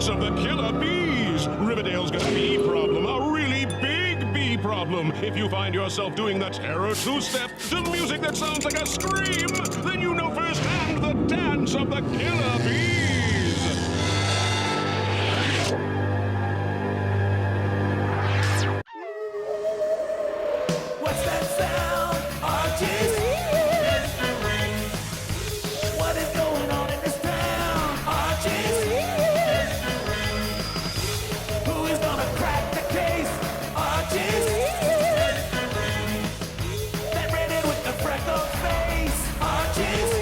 dance of the killer bees. Riverdale's got a bee problem, a really big bee problem. If you find yourself doing the terror two-step to music that sounds like a scream, then you know firsthand the dance of the killer bees. What's that sound? Archie's mystery. What is going on in this town? Archie's mystery. Who is gonna crack the case? Archie's mystery. That redhead with the freckled face. Archie's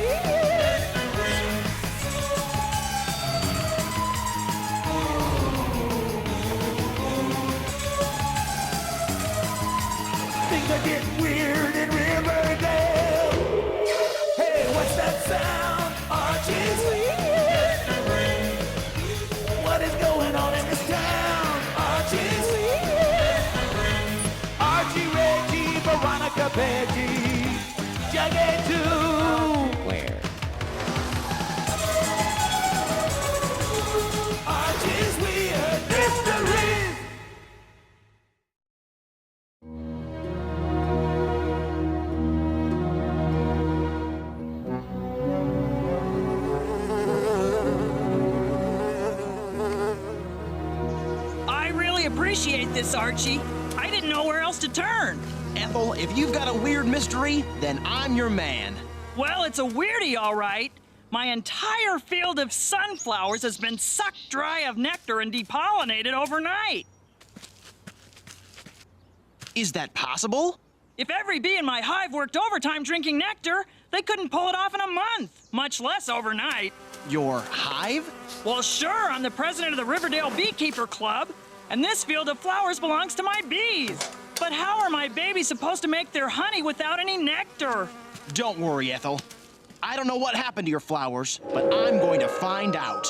things are getting weird in Riverdale. Hey, what's that sound? Archie's mystery. What is going on in this town? Archie's mystery. Archie, Reggie, Veronica, Betty, Jughead too. Where? Archie's weird mysteries. I really appreciate this, Archie. I didn't know where else to turn. Ethel, if you've got a weird mystery, then I'm your man. Well, it's a weirdie, all right. My entire field of sunflowers has been sucked dry of nectar and depollinated overnight. Is that possible? If every bee in my hive worked overtime drinking nectar, they couldn't pull it off in a month, much less overnight. Your hive? Well, sure, I'm the president of the Riverdale Beekeeper Club, and this field of flowers belongs to my bees. But how are my babies supposed to make their honey without any nectar? Don't worry, Ethel. I don't know what happened to your flowers, but I'm going to find out.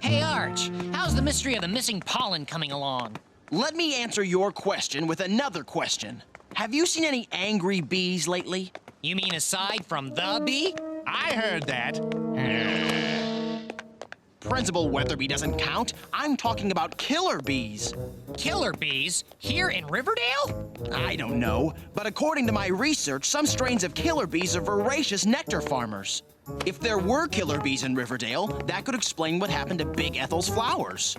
Hey, Arch, how's the mystery of the missing pollen coming along? Let me answer your question with another question. Have you seen any angry bees lately? You mean aside from the bee? I heard that. Principal Weatherbee doesn't count. I'm talking about killer bees. Killer bees? Here in Riverdale? I don't know, but according to my research, some strains of killer bees are voracious nectar farmers. If there were killer bees in Riverdale, that could explain what happened to Big Ethel's flowers.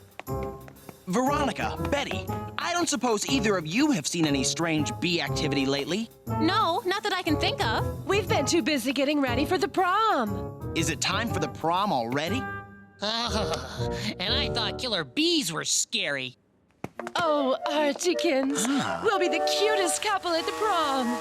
Veronica, Betty, I don't suppose either of you have seen any strange bee activity lately? No, not that I can think of. We've been too busy getting ready for the prom. Is it time for the prom already? And I thought killer bees were scary. Oh, Archiekins, we'll be the cutest couple at the prom.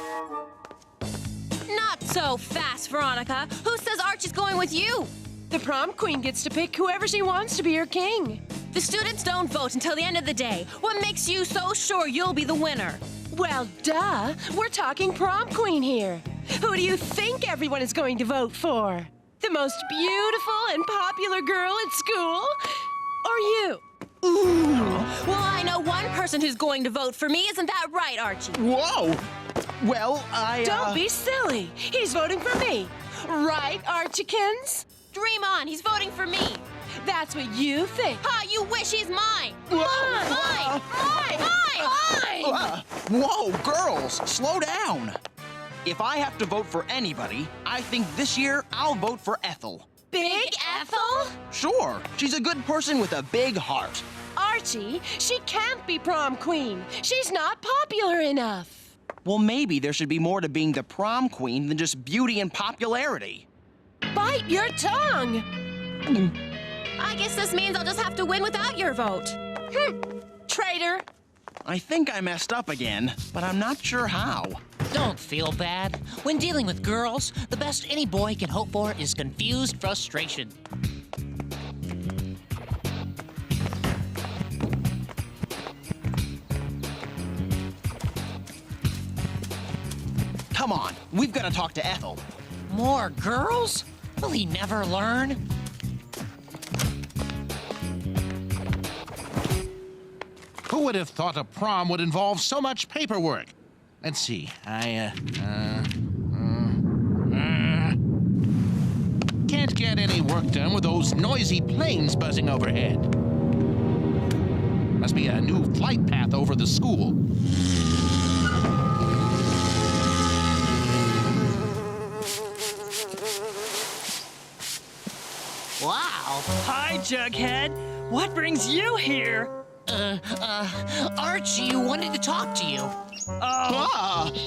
Not so fast, Veronica. Who says Archie's going with you? The prom queen gets to pick whoever she wants to be her king. The students don't vote until the end of the day. What makes you so sure you'll be the winner? Well, duh. We're talking prom queen here. Who do you think everyone is going to vote for? The most beautiful and popular girl at school? Or you? Well, I know one person who's going to vote for me. Isn't that right, Archie? Whoa! Well, Don't be silly. He's voting for me. Right, Archiekins? Dream on. He's voting for me. That's what you think. Ha! You wish he's mine. Mine! Whoa, girls, slow down. If I have to vote for anybody, I think this year I'll vote for Ethel. Big Ethel? Sure, she's a good person with a big heart. Archie, she can't be prom queen. She's not popular enough. Well, maybe there should be more to being the prom queen than just beauty and popularity. Bite your tongue. I guess this means I'll just have to win without your vote. Traitor. I think I messed up again, but I'm not sure how. Don't feel bad. When dealing with girls, the best any boy can hope for is confused frustration. Come on, we've got to talk to Ethel. More girls? Will he never learn? Who would have thought a prom would involve so much paperwork? Let's see. Can't get any work done with those noisy planes buzzing overhead. Must be a new flight path over the school. Wow. Hi, Jughead. What brings you here? Archie wanted to talk to you.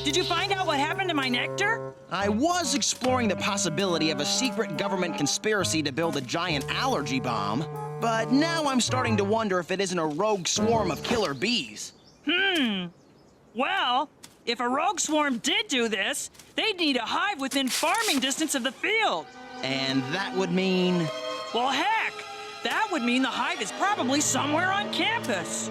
Did you find out what happened to my nectar? I was exploring the possibility of a secret government conspiracy to build a giant allergy bomb, but now I'm starting to wonder if it isn't a rogue swarm of killer bees. Well, if a rogue swarm did do this, they'd need a hive within farming distance of the field. And that would mean... Well, heck, that would mean the hive is probably somewhere on campus.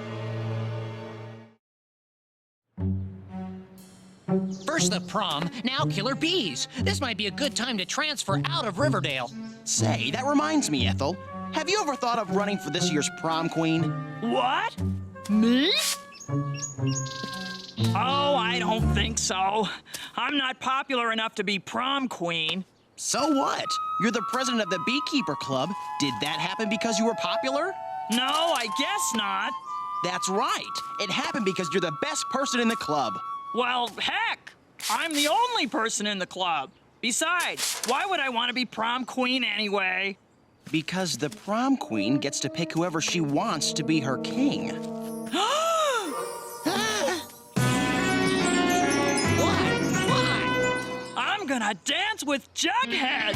First the prom, now killer bees. This might be a good time to transfer out of Riverdale. Say, that reminds me, Ethel. Have you ever thought of running for this year's prom queen? What? Me? Oh, I don't think so. I'm not popular enough to be prom queen. So what? You're the president of the Beekeeper Club. Did that happen because you were popular? No, I guess not. That's right. It happened because you're the best person in the club. Well, heck, I'm the only person in the club. Besides, why would I want to be prom queen anyway? Because the prom queen gets to pick whoever she wants to be her king. What? I'm gonna dance with Jughead.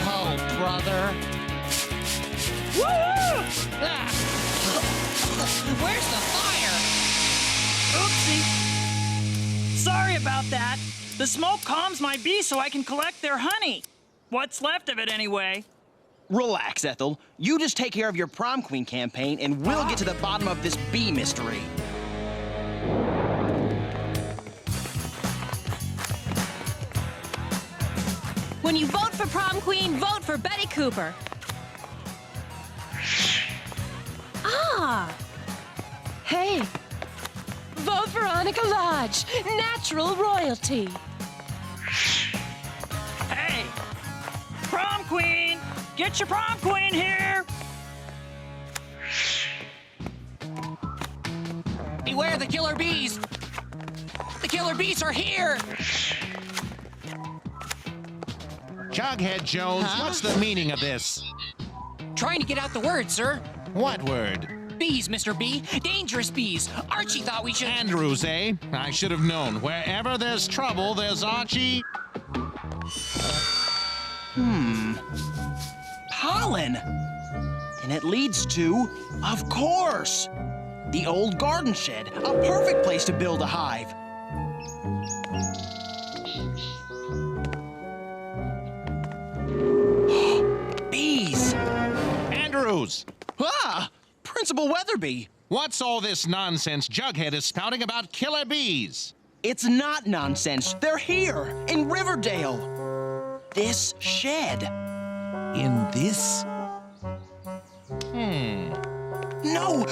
Oh, brother. Woo! Ah. Where's the fire? Oopsie. Sorry about that. The smoke calms my bees so I can collect their honey. What's left of it, anyway. Relax, Ethel. You just take care of your prom queen campaign, and we'll get to the bottom of this bee mystery. When you vote for prom queen, vote for Betty Cooper. Ah! Hey, vote Veronica Lodge, natural royalty. Hey, prom queen, get your prom queen here. Beware the killer bees. The killer bees are here. Jughead Jones, what's the meaning of this? Trying to get out the word, sir. What word? Bees, Mr. B. Dangerous bees. Archie thought we should... Andrews, eh? I should have known. Wherever there's trouble, there's Archie. Pollen. And it leads to, of course, the old garden shed. A perfect place to build a hive. Bees. Andrews! Ah! Principal Weatherbee. What's all this nonsense Jughead is spouting about killer bees? It's not nonsense. They're here, in Riverdale. This shed. In this? No,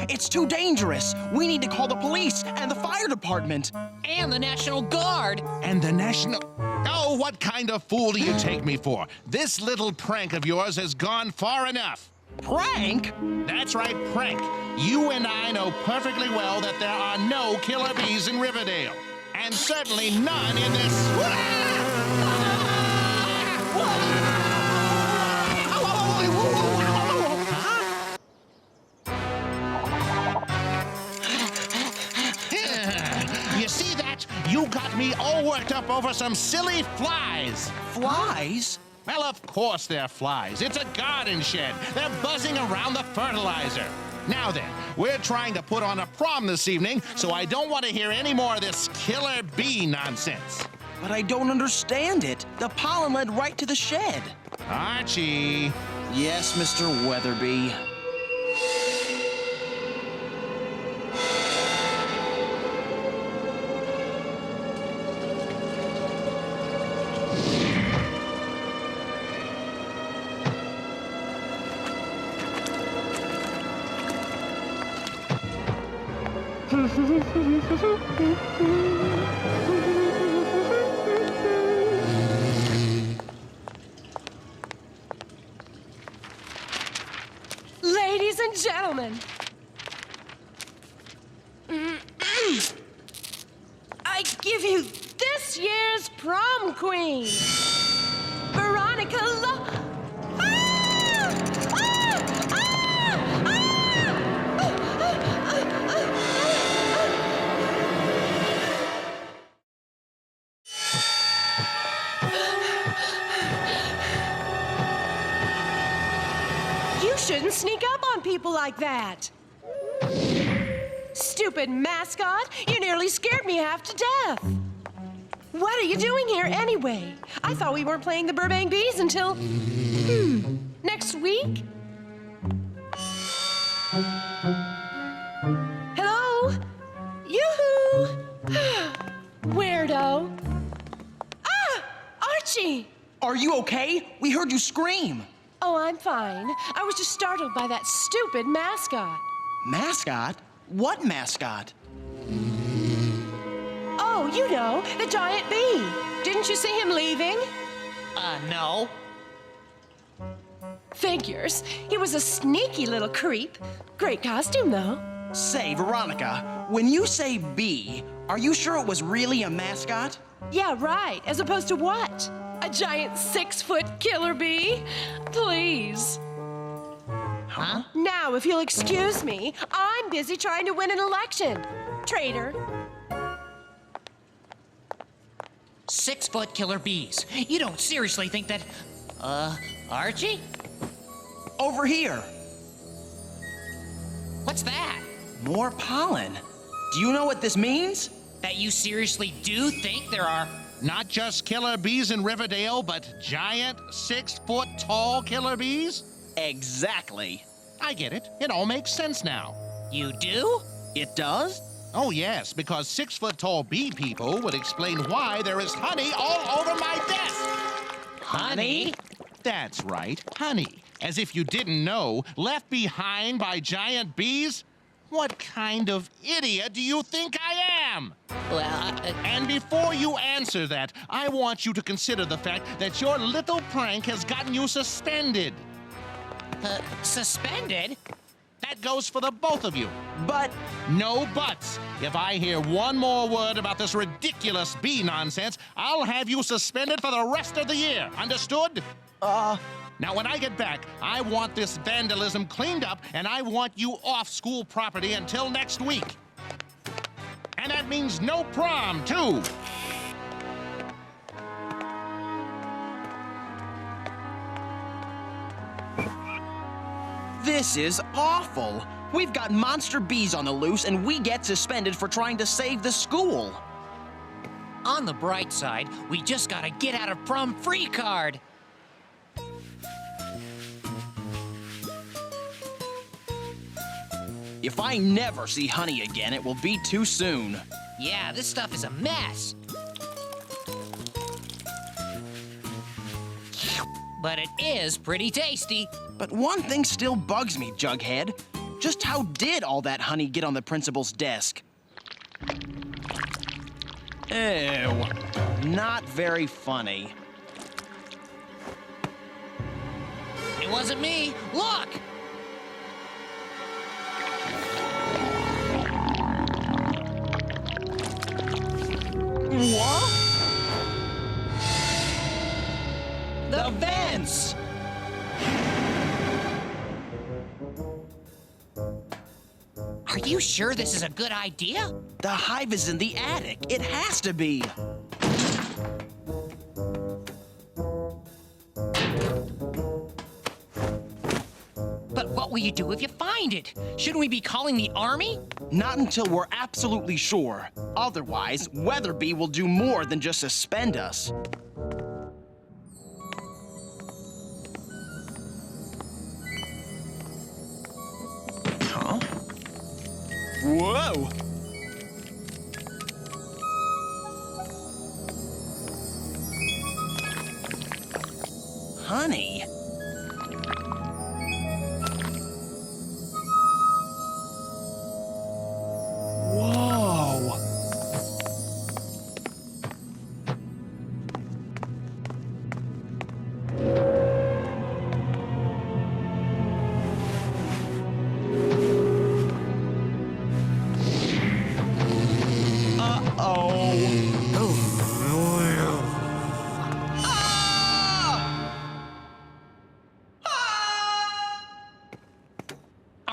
it's too dangerous. We need to call the police and the fire department. And the National Guard. And the National... Oh, what kind of fool do you take me for? This little prank of yours has gone far enough. Prank? That's right, prank. You and I know perfectly well that there are no killer bees in Riverdale. And certainly none in this... You see that? You got me all worked up over some silly flies. Flies? Well, of course they're flies. It's a garden shed. They're buzzing around the fertilizer. Now then, we're trying to put on a prom this evening, so I don't want to hear any more of this killer bee nonsense. But I don't understand it. The pollen led right to the shed. Archie. Yes, Mr. Weatherbee. Ladies and gentlemen, I give you this year's prom queen, Veronica You shouldn't sneak up on people like that. Stupid mascot, you nearly scared me half to death. What are you doing here anyway? I thought we weren't playing the Burbank Bees until... next week? Hello? Yoo-hoo! Weirdo. Ah! Archie! Are you okay? We heard you scream. Oh, I'm fine. I was just startled by that stupid mascot. Mascot? What mascot? Oh, you know, the giant bee. Didn't you see him leaving? No. Figures. He was a sneaky little creep. Great costume, though. Say, Veronica, when you say bee, are you sure it was really a mascot? Yeah, right. As opposed to what? A giant 6-foot killer bee? Please. Huh? Now, if you'll excuse me, I'm busy trying to win an election. Traitor. 6-foot killer bees. You don't seriously think that... Archie? Over here. What's that? More pollen. Do you know what this means? That you seriously do think there are... Not just killer bees in Riverdale, but giant, 6-foot-tall killer bees? Exactly. I get it. It all makes sense now. You do? It does? Oh, yes, because 6-foot-tall bee people would explain why there is honey all over my desk. Honey? That's right, honey. As if you didn't know, left behind by giant bees? What kind of idiot do you think I am? Well, And before you answer that, I want you to consider the fact that your little prank has gotten you suspended. suspended? That goes for the both of you. But No buts. If I hear one more word about this ridiculous bee nonsense, I'll have you suspended for the rest of the year. Understood? Now, when I get back, I want this vandalism cleaned up, and I want you off school property until next week. And that means no prom, too. this is awful. We've got monster bees on the loose, and we get suspended for trying to save the school. On the bright side, we just got a get out of prom free card. If I never see honey again, it will be too soon. Yeah, this stuff is a mess. But it is pretty tasty. But one thing still bugs me, Jughead. Just how did all that honey get on the principal's desk? Ew. Not very funny. It wasn't me. Look! What? The vents! Are you sure this is a good idea? The hive is in the attic. It has to be. But what will you do if you find it? Shouldn't we be calling the army? Not until we're absolutely sure. Otherwise, Weatherbee will do more than just suspend us. Huh? Whoa! Honey. Whoa!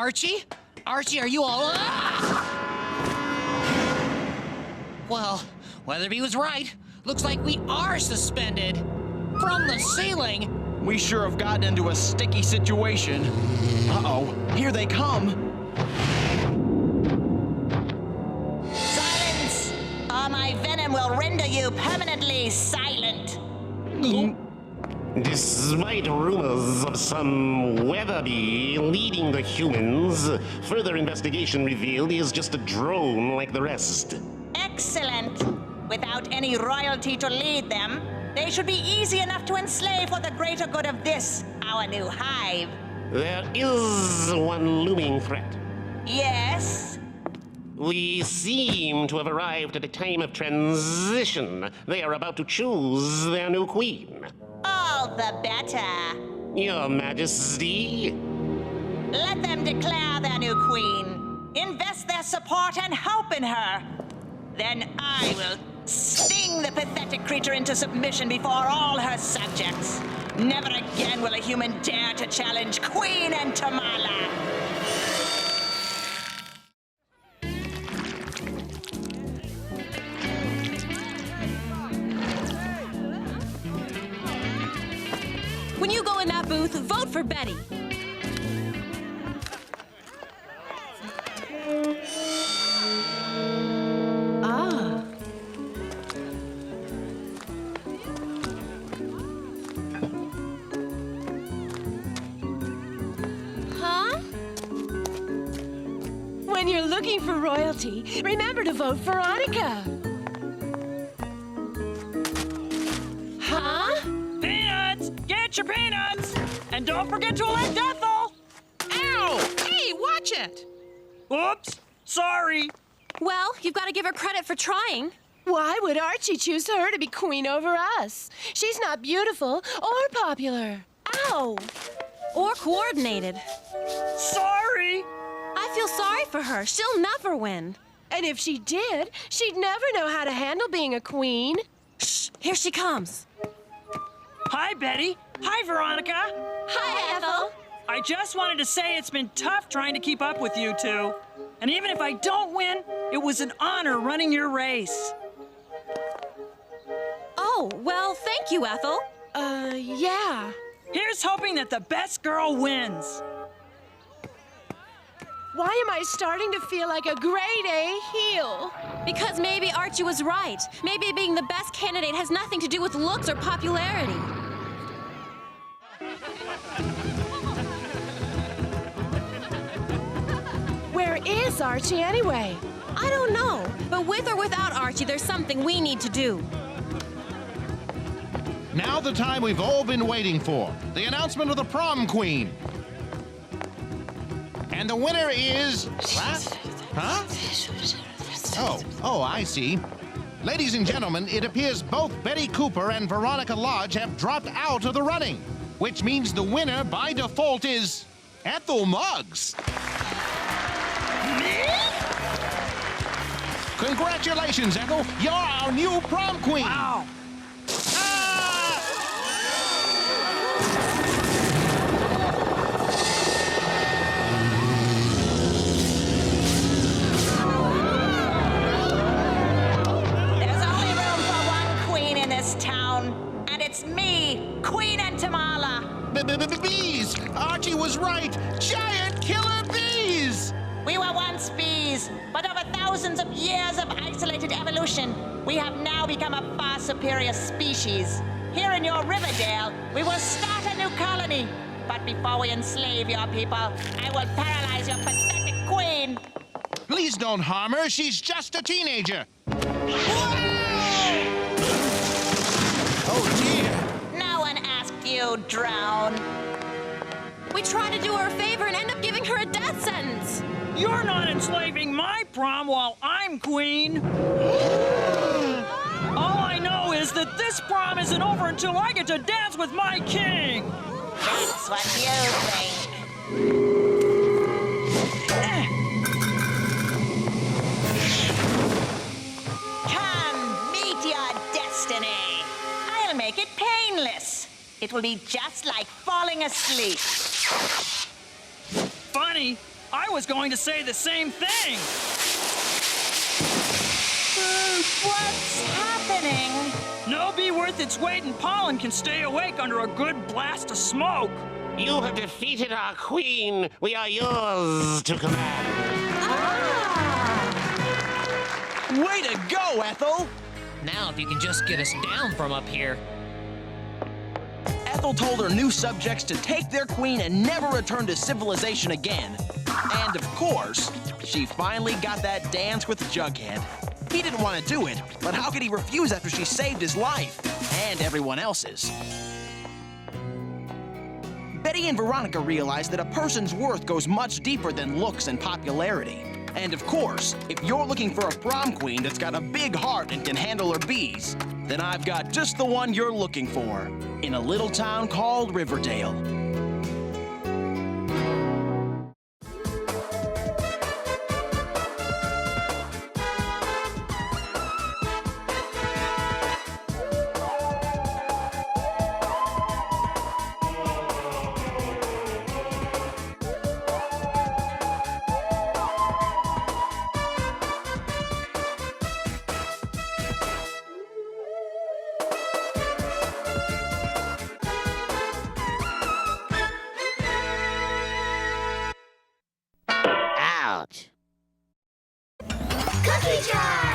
Archie? Archie, are you all... Well, Weatherbee was right. Looks like we are suspended. From the ceiling. We sure have gotten into a sticky situation. Uh-oh, here they come. Silence, or my venom will render you permanently silent. Despite rumors of some Weatherbee leading the humans, further investigation revealed he is just a drone like the rest. Excellent. Without any royalty to lead them, they should be easy enough to enslave for the greater good of this, our new hive. There is one looming threat. Yes? We seem to have arrived at a time of transition. They are about to choose their new queen. All the better. Your Majesty? Let them declare their new queen. Invest their support and hope in her. Then I will sting the pathetic creature into submission before all her subjects. Never again will a human dare to challenge Queen and Tamala. When you go in that booth, vote for Betty. Ah. Huh? When you're looking for royalty, remember to vote Veronica. Huh? Peanuts! Get your peanuts! And don't forget to elect Ethel! Ow! Hey, watch it! Oops! Sorry! Well, you've got to give her credit for trying. Why would Archie choose her to be queen over us? She's not beautiful or popular. Ow! Or coordinated. Sorry! I feel sorry for her. She'll never win. And if she did, she'd never know how to handle being a queen. Shh! Here she comes. Hi, Betty. Hi, Veronica. Hi, Ethel. I just wanted to say it's been tough trying to keep up with you two. And even if I don't win, it was an honor running your race. Oh, well, thank you, Ethel. Yeah. Here's hoping that the best girl wins. Why am I starting to feel like a grade A heel? Because maybe Archie was right. Maybe being the best candidate has nothing to do with looks or popularity. Where is Archie anyway? I don't know, but with or without Archie, there's something we need to do. Now the time we've all been waiting for. The announcement of the prom queen. And the winner is... What? Huh? Oh, I see. Ladies and gentlemen, it appears both Betty Cooper and Veronica Lodge have dropped out of the running, which means the winner by default is Ethel Muggs. Me? Congratulations, Ethel. You're our new prom queen. Wow. There's only room for one queen in this town, and it's me, Queen and Tamala. Bees! Archie was right. Giant killer bees! We were once bees, but over thousands of years of isolated evolution, we have now become a far superior species. Here in your Riverdale, we will start a new colony. But before we enslave your people, I will paralyze your pathetic queen. Please don't harm her. She's just a teenager. Oh, dear. No one asked you, drown. We try to do her a favor and end up giving her a death sentence. You're not enslaving my prom while I'm queen. All I know is that this prom isn't over until I get to dance with my king. That's what you think. Come, meet your destiny. I'll make it painless. It will be just like falling asleep. Funny, I was going to say the same thing. What's happening? No bee worth its weight in pollen can stay awake under a good blast of smoke. You have defeated our queen. We are yours to command. Way to go, Ethel! Now, if you can just get us down from up here. Ethel told her new subjects to take their queen and never return to civilization again. And of course, she finally got that dance with Jughead. He didn't want to do it, but how could he refuse after she saved his life? And everyone else's. Betty and Veronica realized that a person's worth goes much deeper than looks and popularity. And of course, if you're looking for a prom queen that's got a big heart and can handle her bees, then I've got just the one you're looking for, in a little town called Riverdale. Cookie jar!